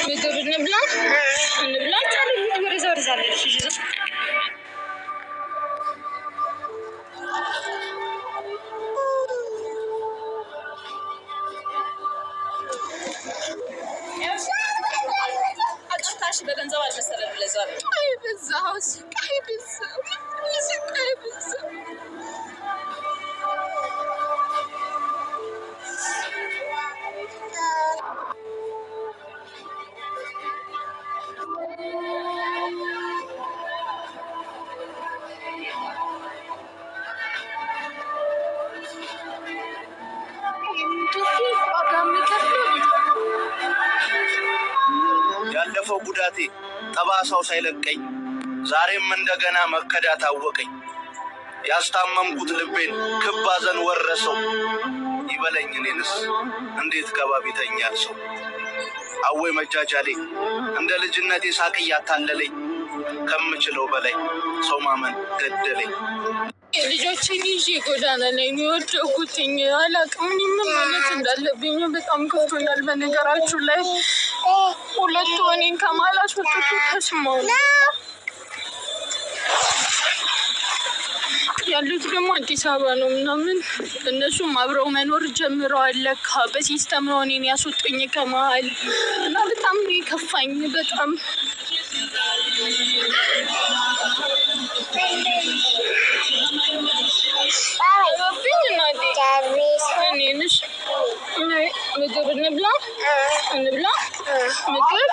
ምግብ እንብላ ወሬ ዛሬ በገንዘብ አልመሰለም ለዛሬ ያለፈው ጉዳቴ ጠባሳው ሳይለቀኝ ዛሬም እንደገና መከዳት አወቀኝ። ያስታመምኩት ልቤን ክብ ሐዘን ወረሰው። ይበለኝ እኔንስ እንዴት ከባቢተኛል ሰው። አወይ መጃጃሌ እንደ ልጅነቴ ሳቅ እያታለለኝ ከምችለው በላይ ሰው ማመን ገደለኝ። ልጆችን ይዤ ጎዳና ላይ የሚወደቁትኝ አላቅም። ምን ማለት እንዳለብኝ በጣም ከፍቶኛል። በነገራችሁ ላይ ሁለቱ እኔን ከማላስወጡት ተስማሙ። ያሉት ደግሞ አዲስ አበባ ነው ምናምን። እነሱም አብረው መኖር ጀምረዋል። ለካ በሲስተም ነው እኔን ያስወጡኝ ከመሀል እና በጣም ከፋኝ። በጣም ምግብ እንብላ ምግብ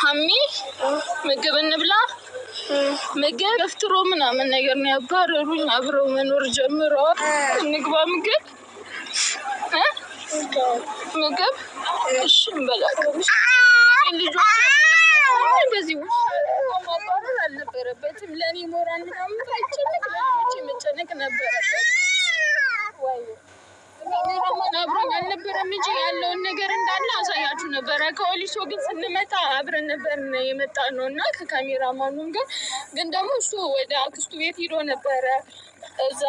ሀሚ ምግብ እንብላ ምግብ ገፍትሮ ምናምን ነገር ነው ያባረሩኝ። አብረው መኖር ጀምረዋል። እንግባ ምግብ እሺ እንበላለን። ልጆች እንደዚህ ማባረር አልነበረበትም። ለእኔ ሞራል ምናምን አይጨነቅ፣ ለልጆች መጨነቅ ነበረበት። አብረን አልነበረም እንጂ ያለውን ነገር እንዳለ አሳያችሁ ነበረ። ከወሊሶ ግን ስንመጣ አብረን ነበር የመጣ ነው እና ከካሜራማኑም ግን ደግሞ እሱ ወደ አክስቱ ቤት ሄዶ ነበረ። እዛ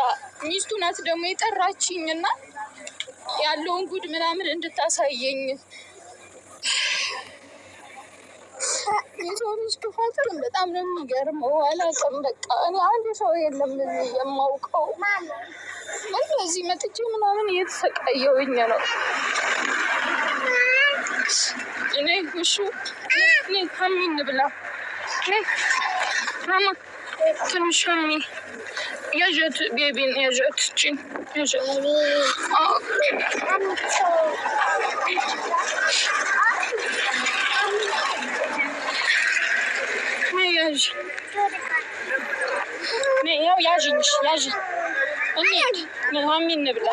ሚስቱ ናት ደግሞ የጠራችኝ እና ያለውን ጉድ ምናምን እንድታሳየኝ። የሰው ልጅ ክፋት ግን በጣም ነው የሚገርመው። አላውቅም በቃ እኔ አንድ ሰው የለም የማውቀው። እዚህ መጥቼ ምናምን እየተሰቃየሁኝ ነው እኔ። እሺ እኔ ሀሚ እንብላ ማማ ትንሽ ሀሚ ያጀት ቤቢን ያጀት ቺን ያጀት ያው ያዥንሽ ያዥ እንሂድ ሀሚ እንብላ።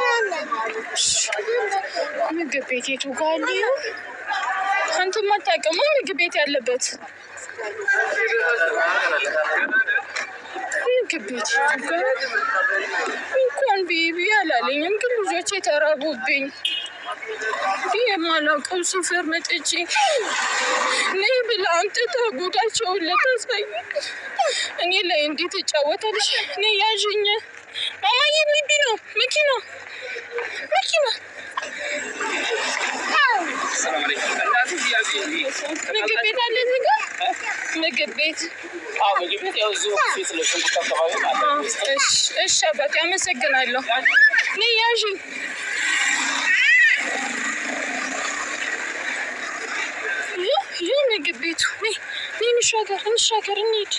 ምግብ ቤት የቱ ጋር አለ? አንተም አታውቅም ምግብ ቤት ያለበት ምግብ ቤት እንኳን ቤቢ አላለኝም፣ ግን ልጆቼ ተራቡብኝ። የማላውቀው ሰፈር መጥቼ ነይ ብላ አምጥታ ጉዳቸውን ለታሳይ እኔ ላይ እንዴት ትጫወታለሽ? ነይ ያዥኝ ማማዬ። ሚቢ ነው መኪና ምግብ ቤት አለ እዚህ ጋር ምግብ ቤት። እሺ አባቴ አመሰግናለሁ። ነይ ያዥኝ። ይህ ምግብ ቤቱ እንሻገር እንሂድ።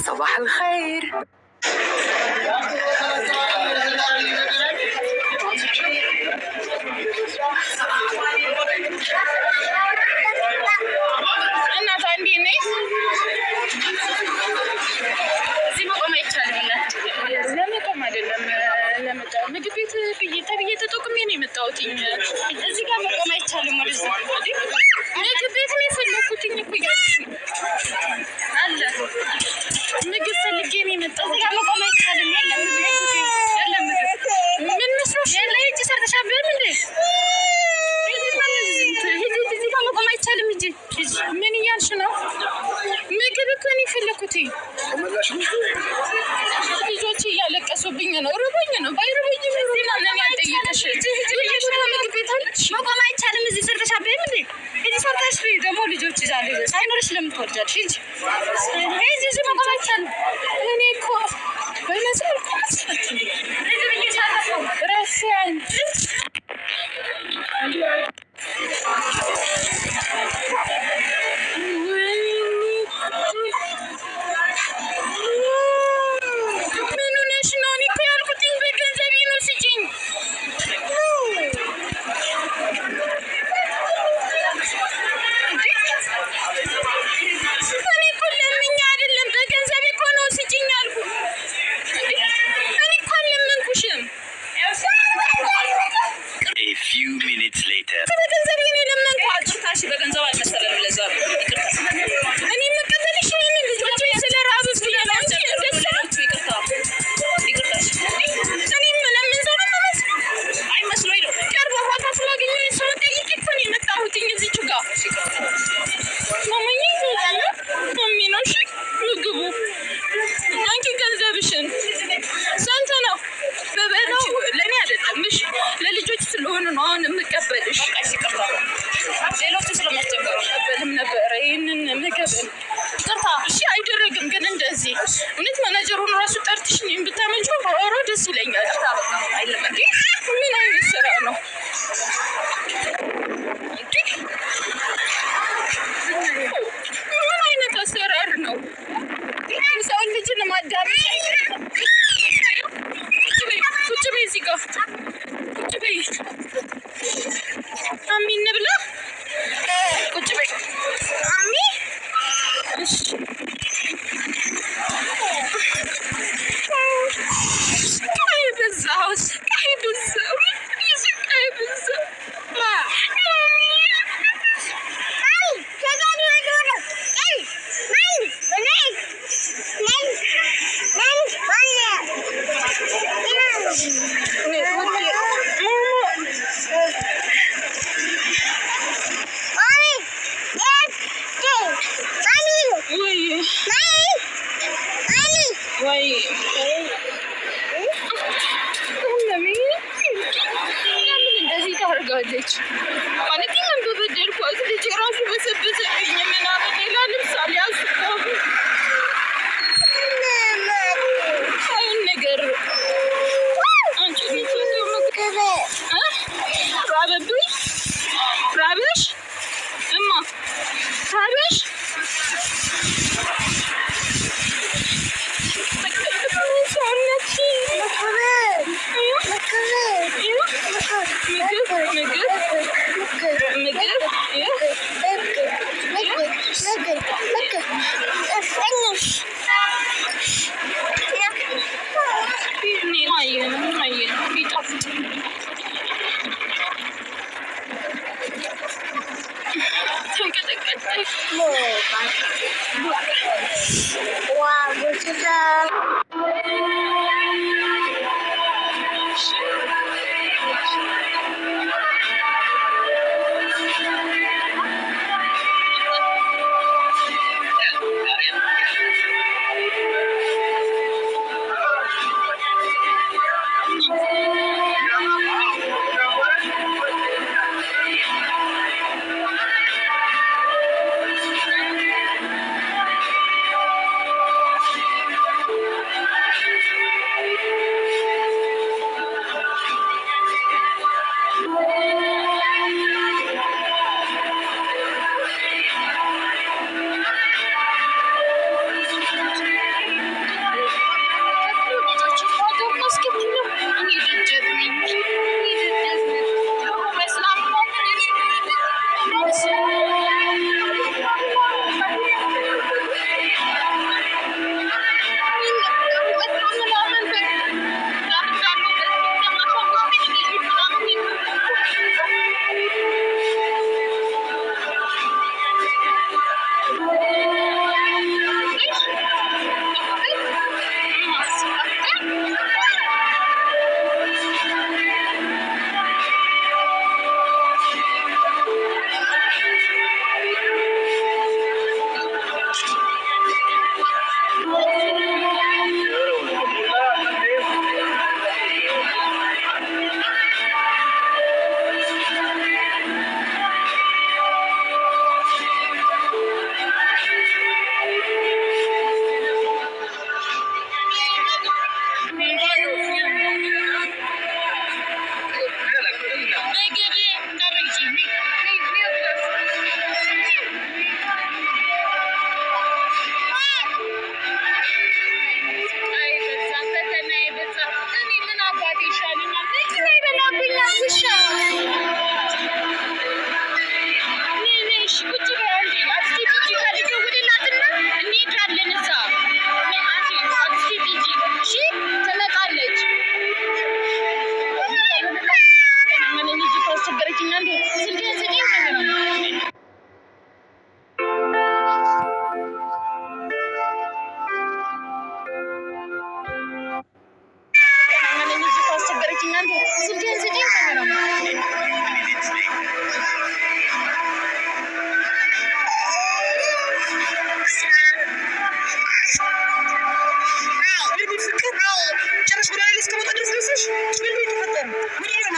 صباح الخير. እናት አንዴ ነይ። እዚህ መቆም አይቻልም። ለመቆም አይደለም ለመጣው ምግብ ቤት ተብዬ ተጠቅሜ ነው የመጣሁት። እዚህ ጋር መቆም አይቻልም። ወደዚህ ምግብ ቤት ነው የፈለኩት እኮ ያልኩሽ አለ ምግብ ፈልጌ ነው የመጣው። እዚህ ጋር መቆም አይቻልም። የለም ምን መስሎሽ? ሂጂ ሰርተሻል እንዴ? እዚህ ጋር መቆም አይቻልም እንጂ ምን እያልሽ ነው? ምግብ እኮ ነው የፈለኩት። ልጆች እያለቀሱብኝ ነው። ርቦኝ ነው። ባይርቦኝ ምን ማንን ያልጠየቀሽ? ምግብ ቤት አለሽ? መቆም አይቻልም። እዚህ ሰርተሻል እንዴ? እዚህ ሰርተሽ ደግሞ ልጆች ይዛሉ። ሳይኖርሽ ለምን ትወርጃለሽ? እዚህ መቆም አይቻልም። እኔ እኮ በነሰር ኮንሰፕት ረፍያን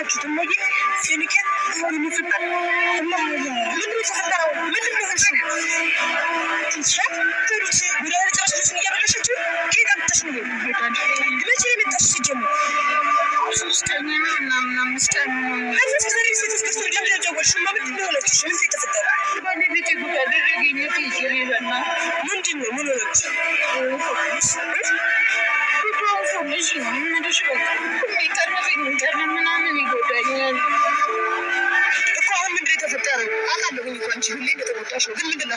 ሰማችሁት? እሞዬ ሲኒከት ሆን የሚፈጠር እና ምንድን የተፈጠረው ምንድን ነው? እሺ ትንሻት ትሩት ወደ ጨረሰችን እያበለሸችው ጌታ ብታሽ ነው ይሄዳል። መቼ የመጣሽ ሲጀምር 3 ቀን ምናምን 5 ቀን አዲስ ዘሪ ስትስከስ ለምን ደወልሽ? ምንድን ነው ያለችሽ? ምን ተፈጠረ? ባለቤቴ ጉዳ አደረገኝ ነው ይዘና ምንድን ነው ምን ሆነች? ምናምን ይጎዳኛል እኮ አሁን ምንድን የተፈጠረው? አውቃለሁ እኮ አንቺ ሁሌ እንደተጎዳሽ ነው። ግን ምንድን ነው